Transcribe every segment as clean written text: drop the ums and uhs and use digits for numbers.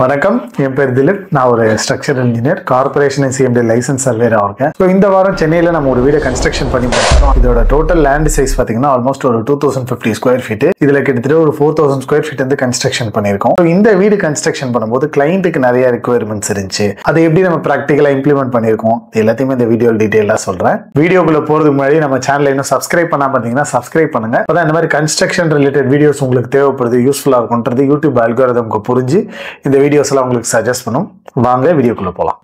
வணக்கம், என் பேர் திலீப். நான் ஒரு structure engineer, corporation CMD license சர்வேரா இருக்கேன். ஸோ இந்த வாரம் சென்னையில் நம்ம ஒரு வீடை கன்ஸ்ட்ரக்ஷன் பண்ணி முடிச்சிட்டோம். இதோட டோட்டல் லேண்ட் சைஸ் பார்த்தீங்கன்னா ஆல்மோஸ்ட் ஒரு 2050 ஸ்கொயர் ஃபீட். இதில் கிட்டத்தட்ட ஒரு 4000 ஸ்கொயர் ஃபீட் வந்து கன்ஸ்ட்ரக்ஷன் பண்ணியிருக்கோம். இந்த வீடு கன்ஸ்ட்ரக்ஷன் பண்ணும்போது கிளைண்ட்டுக்கு நிறைய ரெக்குயர்மெண்ட்ஸ் இருந்துச்சு. அதை எப்படி நம்ம ப்ராக்டிக்கலாக இம்ப்ளிமெண்ட் பண்ணியிருக்கோம் எல்லாத்தையுமே இந்த வீடியோ டீட்டெயிலாக சொல்கிறேன். வீடியோக்குள்ள போகிறதுக்கு முன்னாடி நம்ம சேனலை இன்னும் சப்ஸ்கிரைப் பண்ணாமல் இருந்தீங்கன்னா சப்ஸ்கிரைப் பண்ணுங்க. அதான் இந்த மாதிரி கன்ஸ்ட்ரக்ஷன் ரிலேட்டட் வீடியோஸ் உங்களுக்கு தேவைப்படுது, யூஸ்ஃபுல்லாக இருக்கும்ன்றது யூடியூப் அல்காரிதம்க்கு புரிஞ்சு இந்த வீடியோஸ் எல்லாம் உங்களுக்கு சஜஸ்ட் பண்ணும். வாங்க வீடியோக்குள்ள போலாம்.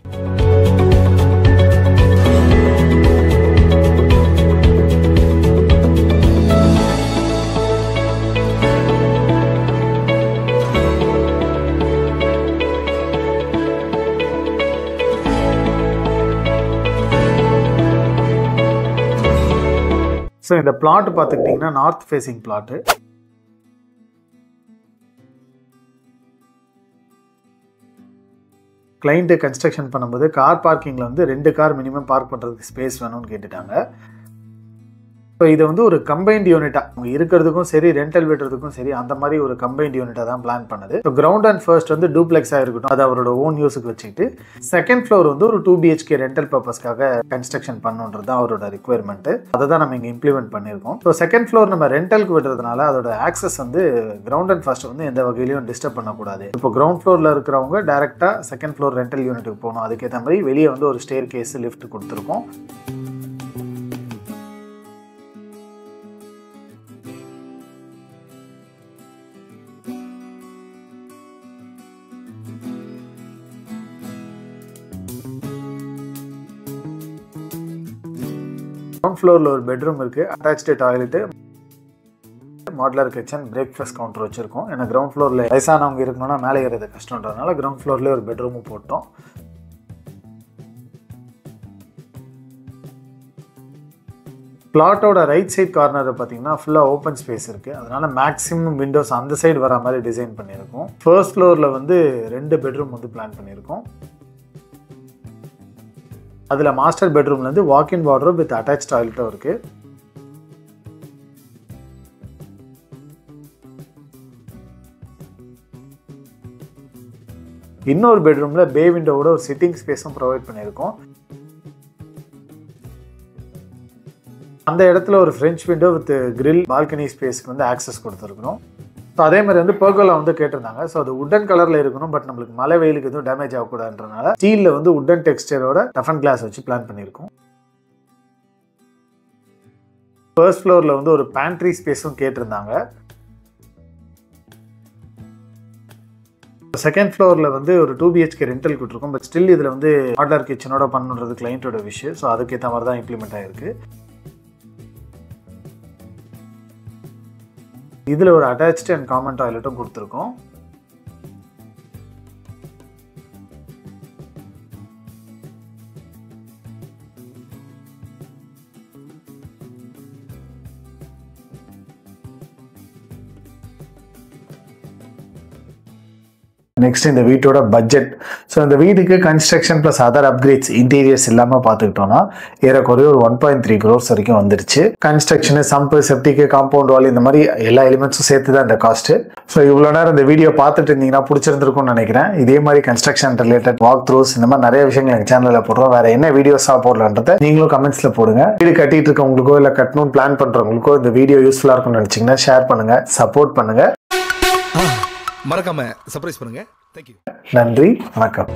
ஸோ இந்த பிளாட் பார்த்துக்கிட்டிங்கன்னா north facing flat. Client construction பண்ணும்போது கார் பார்க்கிங்கில் வந்து 2 கார் மினிமம் பார்க் பண்ணுறதுக்கு ஸ்பேஸ் வேணும்னு கேட்டுட்டாங்க. ஸோ இதை வந்து ஒரு கம்பைன்ட் யூனிட்டாக அவங்க இருக்கிறதுக்கும் சரி, ரெண்டல் விடுறதுக்கும் சரி, அந்த மாதிரி ஒரு கம்பைன்ட் யூனிட்டாக தான் பிளான் பண்ணுது. ஸோ கிரவுண்ட் அண்ட் ஃபர்ஸ்ட் வந்து டூப்ளெக்ஸாக இருக்கட்டும், அது அவரோட ஓன் யூஸுக்கு வச்சுக்கிட்டு செகண்ட் ஃப்ளோர் வந்து ஒரு 2 BHK ரெண்டல் பர்பஸ்க்காக கன்ஸ்ட்ரக்ஷன் பண்ணுன்றது தான் அவரோட ரிக்வயர்மெண்ட்டு. அதை தான் நம்ம இங்கே இம்ப்ளிமெண்ட் பண்ணியிருக்கோம். ஸோ செகண்ட் ஃப்ளோர் நம்ம ரெண்டலுக்கு விடுறதுனால அதோட ஆக்சஸ் வந்து கிரவுண்ட் அண்ட் ஃபர்ஸ்ட் வந்து எந்த வகையிலையும் டிஸ்டர்ப் பண்ணக்கூடாது. இப்போ கிரவுண்ட் ஃப்ளோரில் இருக்கிறவங்க டேரெக்டாக செகண்ட் ஃப்ளோர் ரெண்டல் யூனிட்டுக்கு போகணும். அதுக்கேற்ற மாதிரி வெளியே வந்து ஒரு ஸ்டேர் கேஸ் லிஃப்ட் கொடுத்துருக்கோம். கிரவுண்ட் ஃப்ளோரில் ஒரு பெட்ரூம் இருக்குது, attach toilet, modular kitchen, breakfast counter வச்சுருக்கோம். ஏன்னா கிரவுண்ட் ஃப்ளோரில் வயசானவங்க இருக்கணும்னா மேலே ஏறது கஷ்டன்றதுனால கிரவுண்ட் ஃப்ளோர்லேயே ஒரு பெட்ரூமும் போட்டோம். பிளாட்டோட ரைட் சைட் கார்னர் பார்த்தீங்கன்னா ஃபுல்லாக ஓப்பன் ஸ்பேஸ் இருக்குது. அதனால் மேக்ஸிமம் விண்டோஸ் அந்த சைடு வர மாதிரி டிசைன் பண்ணியிருக்கோம். ஃபர்ஸ்ட் ஃப்ளோரில் வந்து 2 பெட்ரூம் வந்து பிளான் பண்ணியிருக்கோம். அதில் மாஸ்டர் பெட்ரூம்லேருந்து வாக்இன் வார்ட்ரோப் வித் அட்டாச் டாய்லெட்டும் இருக்குது. இன்னொரு பெட்ரூமில் பே விண்டோவோட ஒரு சிட்டிங் ஸ்பேஸும் ப்ரொவைட் பண்ணியிருக்கோம். அந்த இடத்துல ஒரு French window with grill balcony ஸ்பேஸ்க்கு வந்து ஆக்சஸ் கொடுத்துருக்கணும். ஸோ அதே மாதிரி வந்து பெர்கோலா வந்து கேட்டிருந்தாங்க. ஸோ அது உட்டன் கலரில் இருக்கணும், பட் நம்மளுக்கு மழை வெயிலுக்கு எதுவும் டேமேஜ் ஆகக்கூடாதுன்றனால ஸ்டீலில் வந்து உட்டன் டெக்ஸ்டரோட டஃபன் கிளாஸ் வச்சு பிளான் பண்ணியிருக்கோம். ஃபர்ஸ்ட் ஃப்ளோரில் வந்து ஒரு பேண்ட்ரி ஸ்பேஸும் கேட்டிருந்தாங்க. செகண்ட் ஃப்ளோரில் வந்து ஒரு 2 BHK ரெண்டல் கொடுத்துருக்கோம். பட் ஸ்டில் இதில் வந்து மாடுலர் கிச்சனோட பண்ணுறது கிளைண்ட்டோட விஷயம். ஸோ அதுக்கேற்ற மாதிரி தான் இம்ப்ளிமெண்ட் ஆகிருக்கு. இதில் ஒரு அட்டாச்டு அண்ட் காமன் டாய்லெட்டும் கொடுத்துருக்கோம். நெக்ஸ்ட் இந்த வீட்டோட பட்ஜெட். ஸோ இந்த வீட்டுக்கு construction plus other upgrades interiors இல்லாமல் பார்த்துக்கிட்டோம்னா ஏறக்குறைய ஒரு 1.3 crores வரைக்கும் வந்துருச்சு. கன்ஸ்ட்ரக்ஷனு, சம்பு, செப்டிக்கு, காம்பவுண்ட் வால், இந்த மாதிரி எல்லா எலிமெண்ட்ஸும் சேர்த்து தான் இந்த காஸ்ட்டு. ஸோ இவ்வளோ நேரம் இந்த வீடியோ பார்த்துட்டு இருந்தீங்கன்னா பிடிச்சிருந்துருக்கும்னு நினைக்கிறேன். இதே மாதிரி கன்ஸ்ட்ரக்ஷன் ரிலேட்டட் வாக் த்ரூஸ் இந்த மாதிரி நிறைய விஷயங்கள் எங்கள் சேனலில் போடுறோம். வேறு என்ன வீடியோஸாக போடலான்றதை நீங்களும் கமெண்ட்ஸில் போடுங்க. வீடு கட்டிட்டு இருக்கவங்களுக்கோ இல்லை கட்டணும்னு பிளான் பண்ணுறவங்களுக்கோ இந்த வீடியோ யூஸ்ஃபுல்லாக இருக்கும்னு நினச்சிங்கன்னா ஷேர் பண்ணுங்கள், சப்போர்ட் பண்ணுங்கள். மறக்காம சர்ப்ரைஸ் பண்ணுங்க. தேங்க்யூ. நன்றி, வணக்கம்.